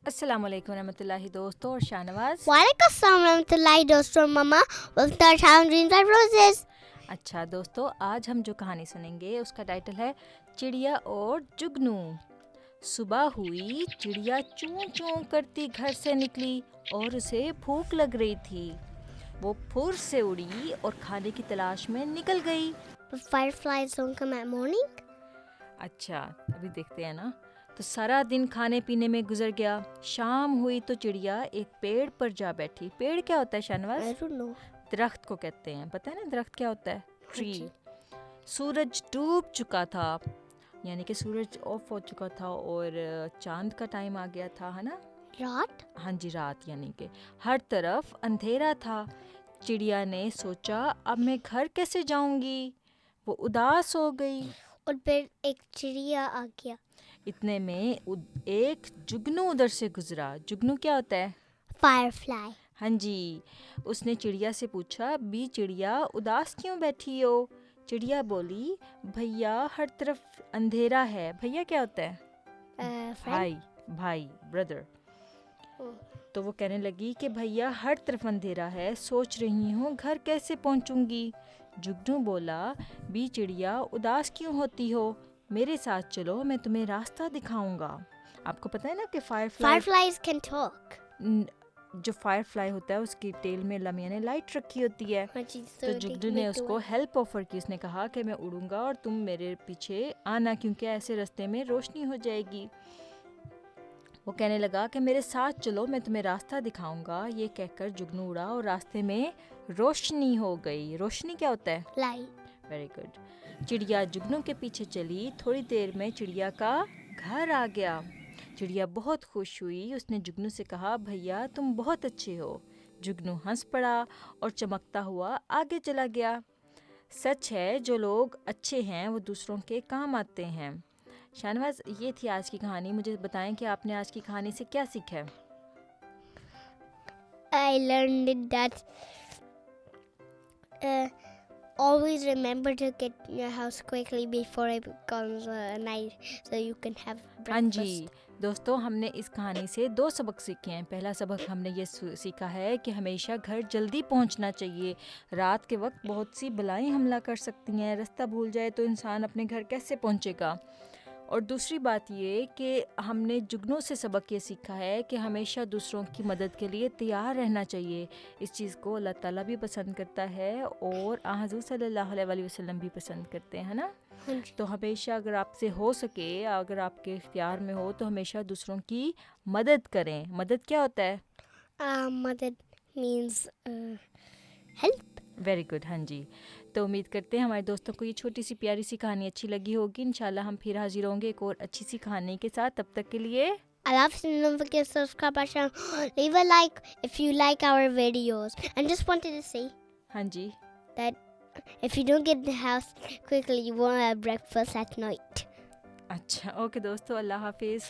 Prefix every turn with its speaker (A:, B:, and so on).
A: अस्सलामुअलैकुम रहमतुल्लाहि दोस्तों और शाहनवाज।
B: वालेकुम अस्सलाम रहमतुल्लाहि दोस्तों मम्मा welcome to town dreams and roses.
A: अच्छा दोस्तों, आज हम जो कहानी सुनेंगे उसका टाइटल है चिड़िया और जुगनू। सुबह हुई, चिड़िया चूं चूं करती घर से निकली और उसे भूख लग रही थी। वो फुर से उड़ी और खाने की तलाश में निकल गई।
B: But fireflies don't come at morning?
A: अच्छा, अभी देखते हैं ना। तो सारा दिन खाने पीने में गुजर गया। शाम हुई तो चिड़िया एक पेड़ पर जा बैठी। पेड़ क्या होता है शाहनवाज?
B: I don't know.
A: दरख्त को कहते हैं। पता है ना दरख्त क्या होता है? ट्री।
B: जी।
A: सूरज डूब चुका था, यानी कि सूरज ऑफ हो चुका था और चांद का टाइम आ गया था, है ना?
B: रात?
A: हाँ जी, रात। यानी कि हर तरफ अंधेरा था। चिड़िया ने सोचा, अब मैं घर कैसे जाऊंगी? वो उदास हो गई।
B: और फिर एक चिड़िया आ गया।
A: इतने में एक जुगनू उधर से गुजरा। जुगनू क्या होता है?
B: Firefly.
A: हाँ जी। उसने चिड़िया से पूछा, बी चिड़िया, उदास क्यों बैठी हो? चिड़िया बोली, भैया हर तरफ अंधेरा है। भैया क्या होता है?
B: Friend?
A: भाई, ब्रदर।
B: Oh.
A: तो वो कहने लगी कि भैया हर तरफ अंधेरा है, सोच रही हूँ घर कैसे पहुँचूंगी। जुगनू बोला, बी चिड़िया, उदास क्यों होती हो? मेरे साथ चलो, मैं तुम्हें रास्ता दिखाऊंगा। आपको पता है ना कि
B: Fireflies can talk.
A: जो फायरफ्लाई होता है उसकी टेल में यानी लाइट रखी होती है।
B: हाँ जी,
A: तो जुगनू ने उसको हेल्प ऑफर की। उसने कहा कि मैं उड़ूंगा और तुम मेरे पीछे आना, क्योंकि ऐसे रास्ते में रोशनी हो जाएगी। वो कहने लगा कि मेरे साथ चलो, मैं तुम्हें रास्ता दिखाऊंगा। ये कहकर जुगनू उड़ा और रास्ते में रोशनी हो गई। रोशनी क्या होता है?
B: Light.
A: Very good. चिड़िया जुगनू के पीछे चली। थोड़ी देर में चिड़िया का घर आ गया। चिड़िया बहुत खुश हुई। उसने जुगनू से कहा, भैया तुम बहुत अच्छे हो। जुगनू हंस पड़ा और चमकता हुआ आगे चला गया। सच है, जो लोग अच्छे हैं वो दूसरों के काम आते हैं। शाहनवाज, ये थी आज की कहानी। मुझे बताएं कि आपने आज की कहानी से क्या सीखा है?
B: I learned that always remember to get your house quickly before it becomes night so you can have breakfast.
A: हाँ जी दोस्तों, हमने इस कहानी से 2 सबक सीखे हैं। पहला सबक हमने ये सीखा है कि हमेशा घर जल्दी पहुंचना चाहिए। रात के वक्त बहुत सी बलाएं हमला कर सकती हैं। रास्ता भूल जाए तो इंसान अपने घर कैसे पहुंचेगा? और दूसरी बात ये कि हमने जुगनू से सबक ये सीखा है कि हमेशा दूसरों की मदद के लिए तैयार रहना चाहिए। इस चीज़ को अल्लाह ताला भी पसंद करता है और हज़रत सल्लल्लाहु अलैहि वसल्लम भी पसंद करते हैं, है ना?
B: हाँ जी।
A: तो हमेशा अगर आपसे हो सके, अगर आपके इख्तियार में हो, तो हमेशा दूसरों की मदद करें। मदद क्या होता है?
B: Mother means help.
A: Very good. हाँ जी। तो उम्मीद करते हैं हमारे दोस्तों को ये छोटी सी प्यारी सी कहानी अच्छी लगी होगी। इंशाल्लाह हम फिर हाजिर होंगे एक और अच्छी सी कहानी के साथ। तब तक के लिए
B: I love you. Don't forget to subscribe our channel. Leave a like if you like our videos. And just wanted to say
A: हाँ जी,
B: that if you don't get the house quickly, you won't have breakfast at night.
A: अच्छा, okay दोस्तों, अल्लाह हाफिज़।